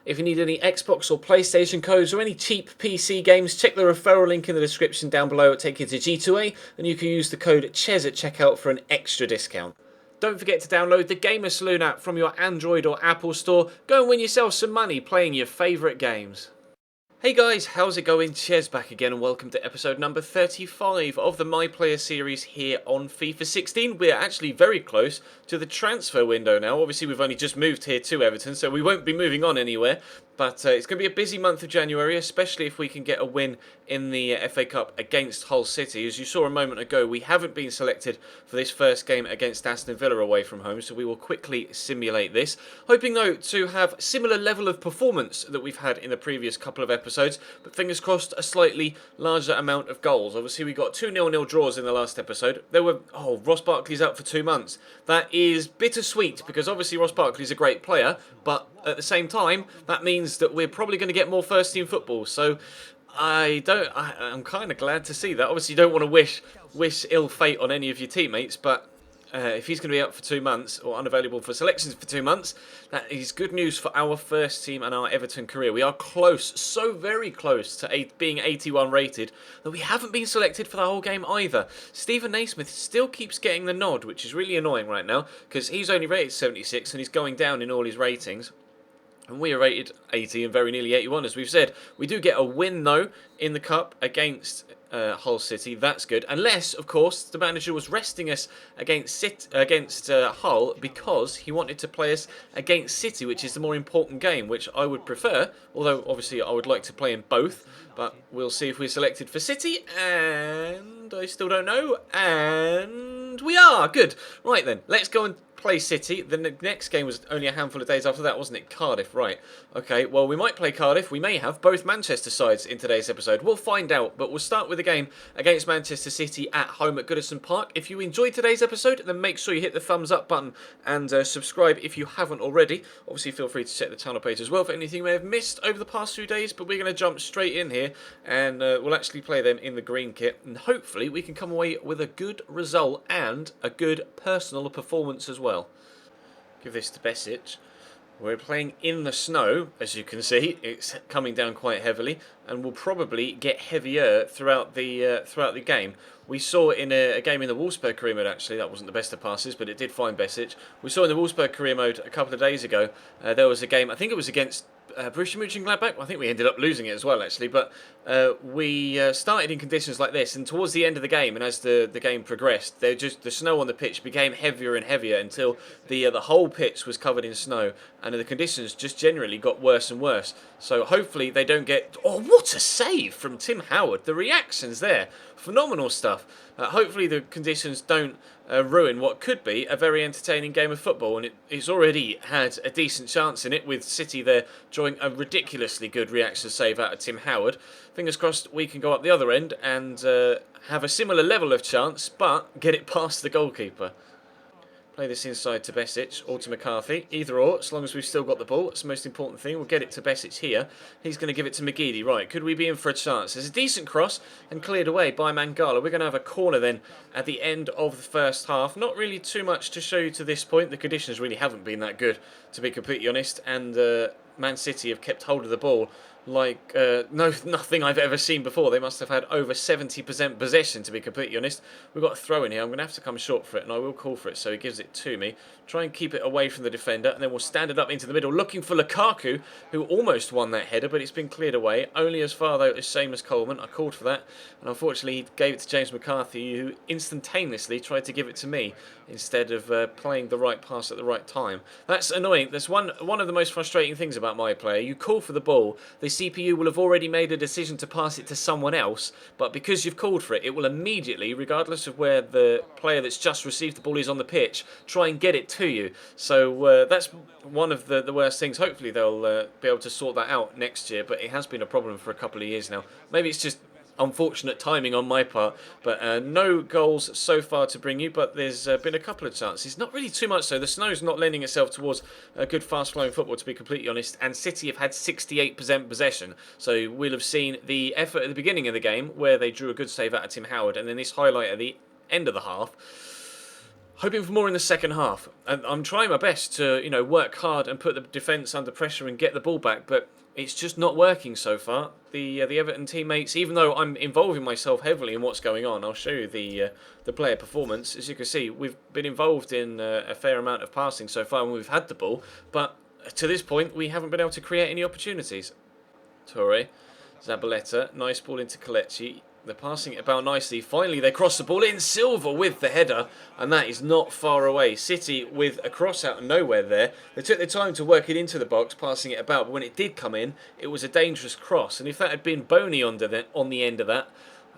If you need any Xbox or PlayStation codes or any cheap PC games, check the referral link in the description down below. It'll take you to G2A, and you can use the code CHES at checkout for an extra discount. Don't forget to download the Gamer Saloon app from your Android or Apple store. Go and win yourself some money playing your favourite games. Hey guys, how's it going? Ches back again and welcome to episode number 35 of the My Player series here on FIFA 16. We're actually very close to the transfer window now. Obviously we've only just moved here to Everton, so we won't be moving on anywhere. But it's going to be a busy month of January, especially if we can get a win in the FA Cup against Hull City. As you saw a moment ago, we haven't been selected for this first game against Aston Villa away from home, so we will quickly simulate this. Hoping, though, to have similar level of performance that we've had in the previous couple of episodes, but fingers crossed a slightly larger amount of goals. Obviously, we got 2 0-0 draws in the last episode. There were, Ross Barkley's out for 2 months. That is bittersweet, because obviously Ross Barkley's a great player, but at the same time, that means that we're probably going to get more first-team football. So I'm kind of glad to see that. Obviously, you don't want to wish ill fate on any of your teammates, but if he's going to be out for 2 months or unavailable for selections for 2 months, that is good news for our first team and our Everton career. We are close, so very close to being 81 rated that we haven't been selected for the whole game either. Stephen Naismith still keeps getting the nod, which is really annoying right now because he's only rated 76 and he's going down in all his ratings. And we are rated 80 and very nearly 81, as we've said. We do get a win, though, in the Cup against Hull City. That's good. Unless, of course, the manager was resting us against Hull because he wanted to play us against City, which is the more important game, which I would prefer. Although, obviously, I would like to play in both. But we'll see if we're selected for City. And I still don't know. And we are. Good. Right, then. Let's go and play City. The next game was only a handful of days after that, wasn't it? Cardiff, right. Okay, well, we might play Cardiff. We may have both Manchester sides in today's episode. We'll find out, but we'll start with the game against Manchester City at home at Goodison Park. If you enjoyed today's episode, then make sure you hit the thumbs up button and subscribe if you haven't already. Obviously, feel free to check the channel page as well for anything you may have missed over the past few days, but we're going to jump straight in here and we'll actually play them in the green kit, and hopefully we can come away with a good result and a good personal performance as well. Give this to Besic. We're playing in the snow, as you can see. It's coming down quite heavily, and will probably get heavier throughout the game. We saw in a game in the Wolfsburg career mode, actually, that wasn't the best of passes, but it did find Besic. We saw in the Wolfsburg career mode a couple of days ago, there was a game, I think it was against Borussia Mönchengladbach. I think we ended up losing it as well, actually, but we started in conditions like this, and towards the end of the game, and as the game progressed, the snow on the pitch became heavier and heavier until the whole pitch was covered in snow, and the conditions just generally got worse and worse. So hopefully they don't get... Oh, what a save from Tim Howard! The reactions there, phenomenal stuff. Hopefully the conditions don't ruin what could be a very entertaining game of football, and it's already had a decent chance in it with City there drawing a ridiculously good reaction save out of Tim Howard. Fingers crossed we can go up the other end and have a similar level of chance, but get it past the goalkeeper. Play this inside to Besic or to McCarthy. Either or, as long as we've still got the ball. It's the most important thing. We'll get it to Besic here. He's going to give it to McGeady. Right, could we be in for a chance? There's a decent cross and cleared away by Mangala. We're going to have a corner then at the end of the first half. Not really too much to show you to this point. The conditions really haven't been that good, to be completely honest. And Man City have kept hold of the ball like nothing I've ever seen before. They must have had over 70% possession, to be completely honest. We've got a throw in here. I'm going to have to come short for it, and I will call for it, so he gives it to me. Try and keep it away from the defender, and then we'll stand it up into the middle, looking for Lukaku, who almost won that header, but it's been cleared away. Only as far, though, as Seamus Coleman. I called for that, and unfortunately he gave it to James McCarthy, who instantaneously tried to give it to me instead of playing the right pass at the right time. That's annoying. That's one of the most frustrating things about my player. You call for the ball, the CPU will have already made a decision to pass it to someone else, but because you've called for it, it will immediately, regardless of where the player that's just received the ball is on the pitch, try and get it to you. So that's one of the worst things. Hopefully they'll be able to sort that out next year, but it has been a problem for a couple of years now. Maybe it's just unfortunate timing on my part, but no goals so far to bring you, but there's been a couple of chances, not really too much so. The snow's not lending itself towards a good fast flowing football, to be completely honest, and City have had 68% possession, so we'll have seen the effort at the beginning of the game where they drew a good save out of Tim Howard, and then this highlight at the end of the half. Hoping for more in the second half. And I'm trying my best to, work hard and put the defence under pressure and get the ball back, but it's just not working so far. The Everton teammates, even though I'm involving myself heavily in what's going on, I'll show you the player performance. As you can see, we've been involved in a fair amount of passing so far when we've had the ball, but to this point we haven't been able to create any opportunities. Torre, Zabaleta, nice ball into Kelechi. They're passing it about nicely. Finally, they cross the ball in. Silva with the header, and that is not far away. City with a cross out of nowhere there. They took their time to work it into the box, passing it about, but when it did come in, it was a dangerous cross. And if that had been Boney on the end of that,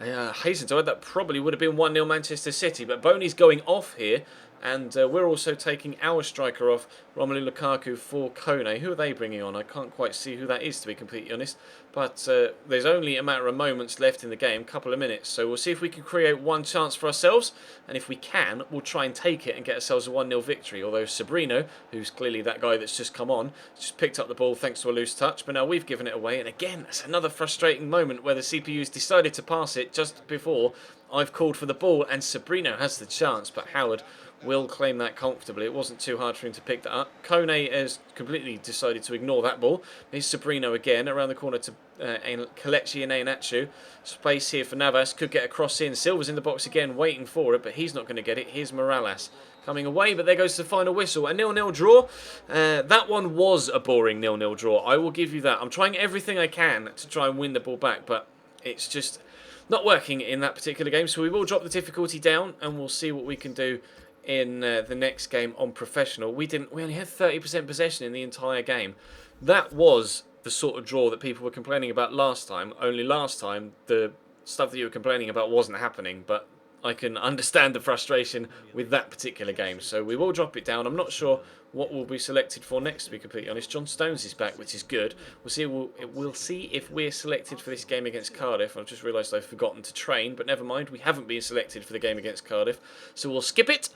I hasten to add, that probably would have been 1-0 Manchester City. But Boney's going off here, and we're also taking our striker off, Romelu Lukaku, for Kone. Who are they bringing on? I can't quite see who that is, to be completely honest. But there's only a matter of moments left in the game, a couple of minutes. So we'll see if we can create one chance for ourselves. And if we can, we'll try and take it and get ourselves a 1-0 victory. Although Sabrino, who's clearly that guy that's just come on, just picked up the ball thanks to a loose touch. But now we've given it away. And again, that's another frustrating moment where the CPU's decided to pass it just before I've called for the ball. And Sabrino has the chance, but Howard will claim that comfortably. It wasn't too hard for him to pick that up. Kone has completely decided to ignore that ball. Here's Sabrino again, around the corner to Kelechi and Iheanacho. Space here for Navas, could get a cross in. Silva's in the box again, waiting for it, but he's not going to get it. Here's Morales coming away, but there goes the final whistle. A 0-0 draw. That one was a boring 0-0 draw, I will give you that. I'm trying everything I can to try and win the ball back, but it's just not working in that particular game. So we will drop the difficulty down, and we'll see what we can do in the next game on professional. We only had 30% possession in the entire game. That was the sort of draw that people were complaining about last time. Only last time the stuff that you were complaining about wasn't happening, but I can understand the frustration with that particular game. So we will drop it down. I'm not sure what will be selected for next, to be completely honest. John Stones is back, which is good. We'll see if we're selected for this game against Cardiff. I've just realised I've forgotten to train, but never mind. We haven't been selected for the game against Cardiff, so we'll skip it.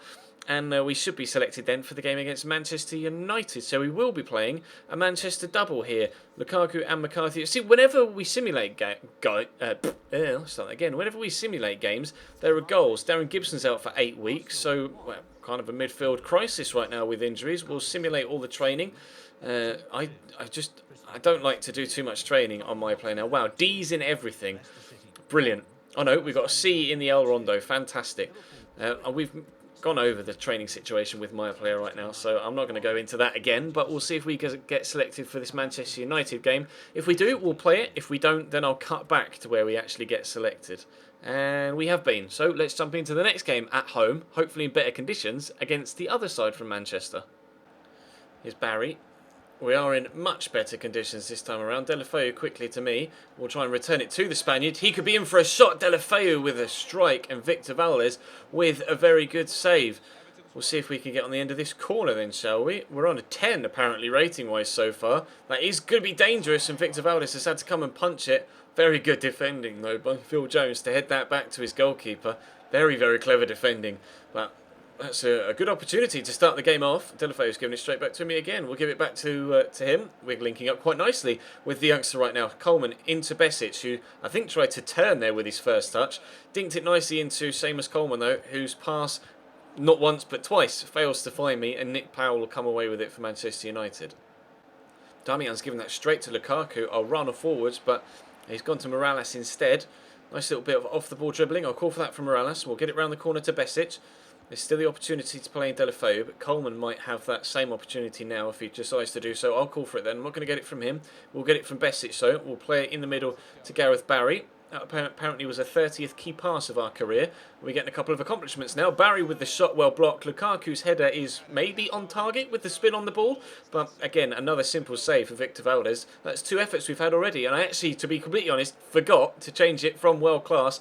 And we should be selected then for the game against Manchester United. So we will be playing a Manchester double here. Lukaku and McCarthy. See, whenever we simulate Whenever we simulate games, there are goals. Darren Gibson's out for 8 weeks, so kind of a midfield crisis right now with injuries. We'll simulate all the training. I don't like to do too much training on my play now. Wow, D's in everything. Brilliant. Oh no, we've got a C in the El Rondo. Fantastic. We've gone over the training situation with my player right now, so I'm not going to go into that again, but we'll see if we get selected for this Manchester United game. If we do, we'll play it. If we don't, then I'll cut back to where we actually get selected. And we have been. So let's jump into the next game at home, hopefully in better conditions, against the other side from Manchester. Here's Barry. We are in much better conditions this time around. Deulofeu quickly to me. We'll try and return it to the Spaniard. He could be in for a shot. Deulofeu with a strike, and Victor Valdez with a very good save. We'll see if we can get on the end of this corner then, shall we? We're on a 10 apparently rating-wise so far. That is going to be dangerous, and Victor Valdez has had to come and punch it. Very good defending though by Phil Jones to head that back to his goalkeeper. Very, very clever defending. But that's a good opportunity to start the game off. Deulofeu's giving it straight back to me again. We'll give it back to him. We're linking up quite nicely with the youngster right now. Coleman into Besic, who I think tried to turn there with his first touch. Dinked it nicely into Seamus Coleman, though, whose pass, not once but twice, fails to find me, and Nick Powell will come away with it for Manchester United. Damian's given that straight to Lukaku. I'll run forwards, but he's gone to Morales instead. Nice little bit of off-the-ball dribbling. I'll call for that from Morales. We'll get it round the corner to Besic. There's still the opportunity to play in Deulofeu, but Coleman might have that same opportunity now if he decides to do so. I'll call for it then. I'm not going to get it from him. We'll get it from Besic, so we'll play it in the middle to Gareth Barry. That apparently was a 30th key pass of our career. We're getting a couple of accomplishments now. Barry with the shot well blocked. Lukaku's header is maybe on target with the spin on the ball. But again, another simple save for Victor Valdez. That's 2 efforts we've had already. And I actually, to be completely honest, forgot to change it from world class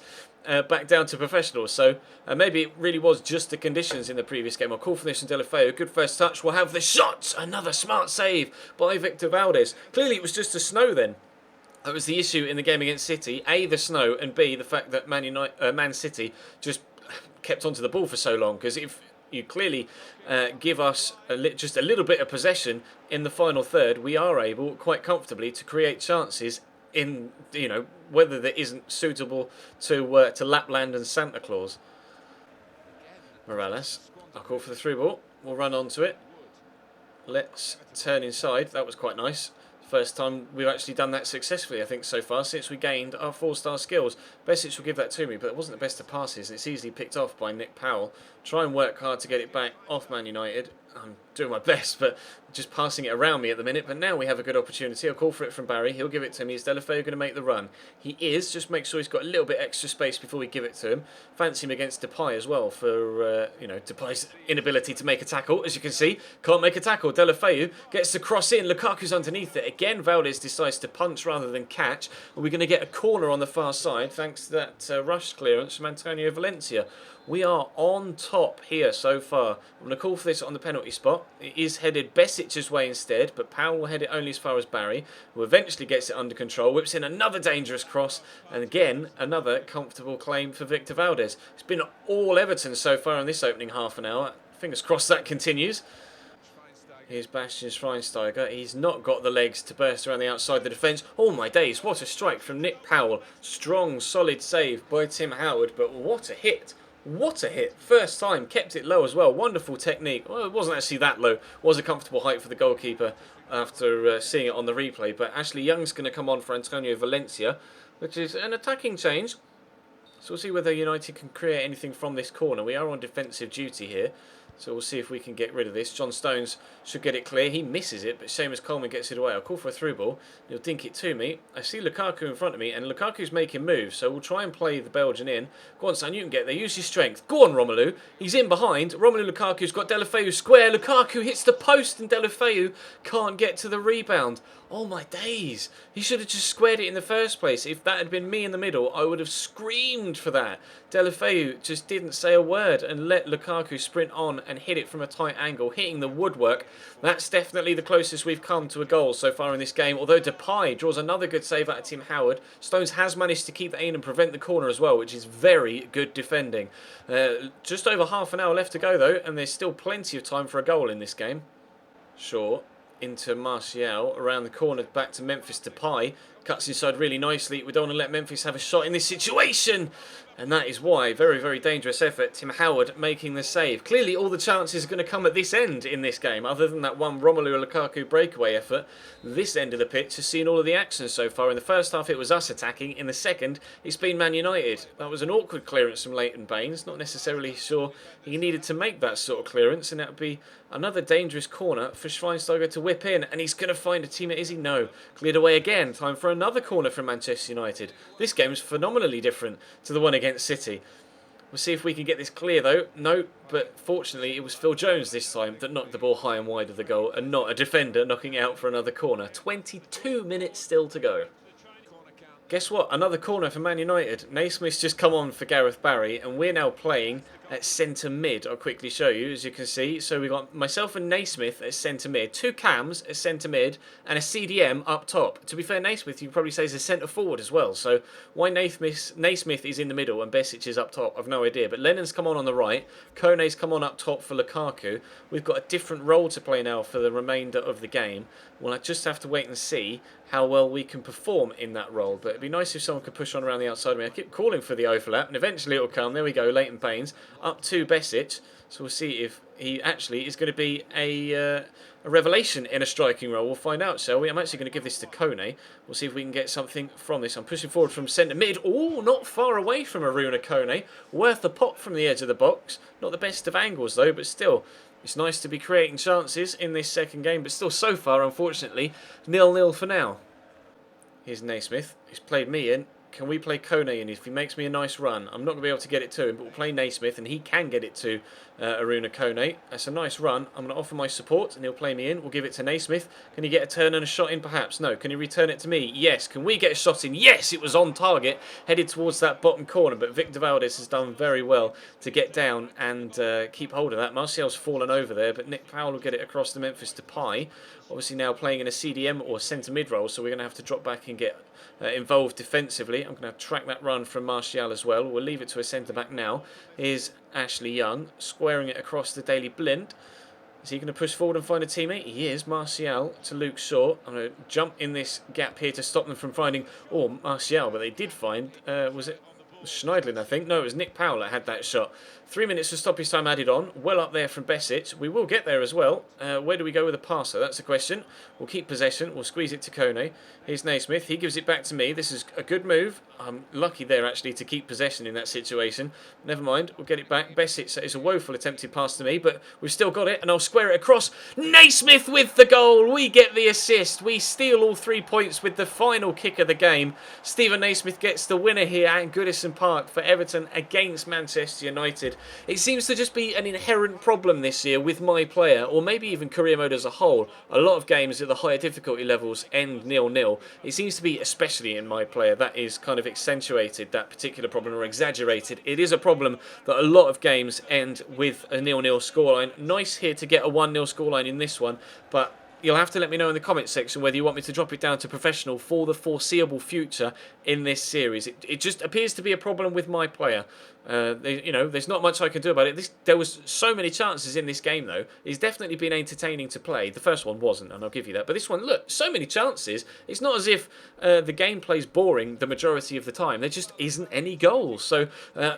back down to professional. So maybe it really was just the conditions in the previous game. I'll call for this in Deulofeu. Good first touch. We'll have the shot. Another smart save by Victor Valdez. Clearly it was just the snow then. That was the issue in the game against City. A, the snow, and B, the fact that Man City just kept onto the ball for so long. Because if you clearly give us just a little bit of possession in the final third, we are able quite comfortably to create chances in, weather that isn't suitable to Lapland and Santa Claus. Morales I'll call for the through ball. We'll run onto it. Let's turn inside. That was quite nice. First time we've actually done that successfully, I think, so far, since we gained our 4-star skills. Besic will give that to me, but it wasn't the best of passes. It's easily picked off by Nick Powell. Try and work hard to get it back off Man United. I'm doing my best, but just passing it around me at the minute. But now we have a good opportunity. I'll call for it from Barry. He'll give it to me. Is Deulofeu going to make the run? He is. Just make sure he's got a little bit extra space before we give it to him. Fancy him against Depay as well for, Depay's inability to make a tackle. As you can see, can't make a tackle. Deulofeu gets the cross in. Lukaku's underneath it. Again, Valdez decides to punch rather than catch. And we're going to get a corner on the far side thanks to that rush clearance from Antonio Valencia. We are on top here so far. I'm going to call for this on the penalty spot. It is headed Besic's way instead, but Powell will head it only as far as Barry, who eventually gets it under control, whips in another dangerous cross, and again, another comfortable claim for Victor Valdez. It's been all Everton so far in this opening half an hour. Fingers crossed that continues. Here's Bastian Schweinsteiger. He's not got the legs to burst around the outside the defence. Oh my days, what a strike from Nick Powell. Strong, solid save by Tim Howard, but what a hit. What a hit. First time, kept it low as well. Wonderful technique. Well, it wasn't actually that low. It was a comfortable height for the goalkeeper after seeing it on the replay. But Ashley Young's going to come on for Antonio Valencia, which is an attacking change. So we'll see whether United can create anything from this corner. We are on defensive duty here. So we'll see if we can get rid of this. John Stones should get it clear. He misses it, but Seamus Coleman gets it away. I'll call for a through ball. He'll dink it to me. I see Lukaku in front of me, and Lukaku's making moves. So we'll try and play the Belgian in. Go on, son, you can get there. Use your strength. Go on, Romelu. He's in behind. Romelu Lukaku's got Deulofeu square. Lukaku hits the post, and Deulofeu can't get to the rebound. Oh my days. He should have just squared it in the first place. If that had been me in the middle, I would have screamed for that. Deulofeu just didn't say a word and let Lukaku sprint on and hit it from a tight angle, hitting the woodwork. That's definitely the closest we've come to a goal so far in this game. Although Depay draws another good save out of Tim Howard, Stones has managed to keep that in and prevent the corner as well, which is very good defending. Just over half an hour left to go though, and there's still plenty of time for a goal in this game. Sure. Into Martial, around the corner, back to Memphis Depay. Cuts inside really nicely. We don't want to let Memphis have a shot in this situation. And that is why, very, very dangerous effort. Tim Howard making the save. Clearly all the chances are going to come at this end in this game. Other than that one Romelu Lukaku breakaway effort, this end of the pitch has seen all of the action so far. In the first half it was us attacking. In the second it's been Man United. That was an awkward clearance from Leighton Baines. Not necessarily sure he needed to make that sort of clearance. And that would be another dangerous corner for Schweinsteiger to whip in. And he's going to find a teammate, is he? No. Cleared away again. Time for another corner from Manchester United. This game is phenomenally different to the one against City. We'll see if we can get this clear though. No, but fortunately it was Phil Jones this time that knocked the ball high and wide of the goal and not a defender knocking it out for another corner. 22 minutes still to go. Guess what? Another corner for Man United. Naismith's just come on for Gareth Barry and we're now playing at centre mid. I'll quickly show you, as you can see. So we've got myself and Naismith at centre mid, two cams at centre mid, and a CDM up top. To be fair, Naismith you probably say is a centre forward as well. So why Naismith is in the middle and Besic is up top, I've no idea. But Lennon's come on the right, Kone's come on up top for Lukaku. We've got a different role to play now for the remainder of the game. Well, I just have to wait and see how well we can perform in that role. But it'd be nice if someone could push on around the outside of me. I keep calling for the overlap, and eventually it'll come. There we go, Leighton Baines up to Besic. So we'll see if he actually is going to be a revelation in a striking role. We'll find out, shall we? I'm actually going to give this to Kone. We'll see if we can get something from this. I'm pushing forward from centre mid. Oh, not far away from Aruna Kone. Worth a pop from the edge of the box. Not the best of angles though, but still. It's nice to be creating chances in this second game, but still so far, unfortunately, 0-0 for now. Here's Naismith. He's played me in. Can we play Kone in if he makes me a nice run? I'm not going to be able to get it to him, but we'll play Naismith and he can get it to Aruna Kone. That's a nice run. I'm going to offer my support and he'll play me in. We'll give it to Naismith. Can he get a turn and a shot in perhaps? No. Can he return it to me? Yes. Can we get a shot in? Yes, it was on target. Headed towards that bottom corner, but Victor Valdez has done very well to get down and keep hold of that. Martial's fallen over there, but Nick Powell will get it across to Memphis Depay. Obviously now playing in a CDM or centre mid role, so we're going to have to drop back and get involved defensively. I'm going to track that run from Martial as well. We'll leave it to a centre back now. Here's Ashley Young squaring it across the Daily Blind. Is he going to push forward and find a teammate? He is. Martial to Luke Shaw. I'm going to jump in this gap here to stop them from finding Martial, but they did find, was it Schneidlin, I think. No, it was Nick Powell that had that shot. 3 minutes of stoppage time added on. Well up there from Besic. We will get there as well. Where do we go with a passer? That's the question. We'll keep possession. We'll squeeze it to Kone. Here's Naismith. He gives it back to me. This is a good move. I'm lucky there, actually, to keep possession in that situation. Never mind. We'll get it back. Besic is a woeful attempted pass to me, but we've still got it, and I'll square it across. Naismith with the goal. We get the assist. We steal all 3 points with the final kick of the game. Stephen Naismith gets the winner here at Goodison Park for Everton against Manchester United. It seems to just be an inherent problem this year with my player, or maybe even career mode as a whole. A lot of games at the higher difficulty levels end 0-0. It seems to be, especially in my player, that is kind of accentuated, that particular problem, or exaggerated. It is a problem that a lot of games end with a 0-0 scoreline. Nice here to get a 1-0 scoreline in this one, but you'll have to let me know in the comments section whether you want me to drop it down to professional for the foreseeable future in this series. It just appears to be a problem with my player. There's not much I can do about it. There was so many chances in this game, though. It's definitely been entertaining to play. The first one wasn't, and I'll give you that. But this one, look, so many chances. It's not as if the gameplay's boring the majority of the time. There just isn't any goals. So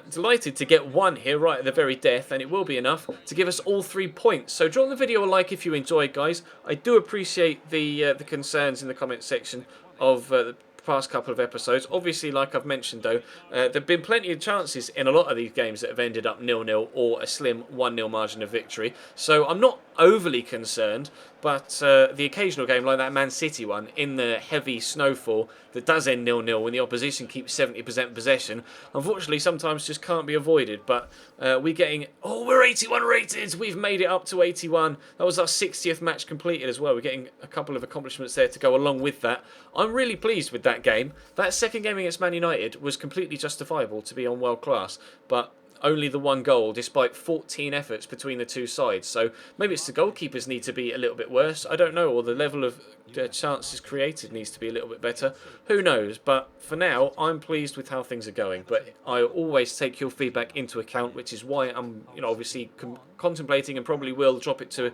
delighted to get one here right at the very death, and it will be enough to give us all 3 points. So drop the video a like if you enjoyed, guys. I do appreciate the concerns in the comments section of the past couple of episodes. Obviously, like I've mentioned, though, there have been plenty of chances in a lot of these games that have ended up 0-0 or a slim 1-0 margin of victory. So I'm not overly concerned, but the occasional game like that Man City one in the heavy snowfall that does end 0-0 when the opposition keeps 70% possession, unfortunately sometimes just can't be avoided. But we're getting, we're 81 rated. We've made it up to 81. That was our 60th match completed as well. We're getting a couple of accomplishments there to go along with that. I'm really pleased with that game. That second game against Man United was completely justifiable to be on world class, but only the one goal despite 14 efforts between the two sides. So maybe it's the goalkeepers need to be a little bit worse. I don't know, or the level of chances created needs to be a little bit better. Who knows? But for now, I'm pleased with how things are going. But I always take your feedback into account, which is why I'm, obviously contemplating and probably will drop it to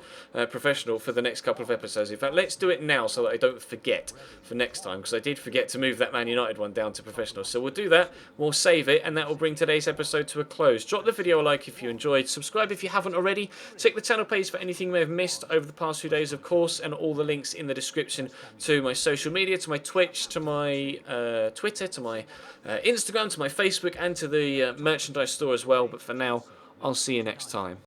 professional for the next couple of episodes. In fact, let's do it now so that I don't forget for next time, because I did forget to move that Man United one down to professional. So we'll do that. We'll save it, and that will bring today's episode to a close. Drop the video a like if you enjoyed. Subscribe if you haven't already. Check the channel page for anything you may have missed over the past few days, of course, and all the links in the description to my social media, to my Twitch, to my Twitter, to my Instagram, to my Facebook, and to the merchandise store as well. But for now, I'll see you next time.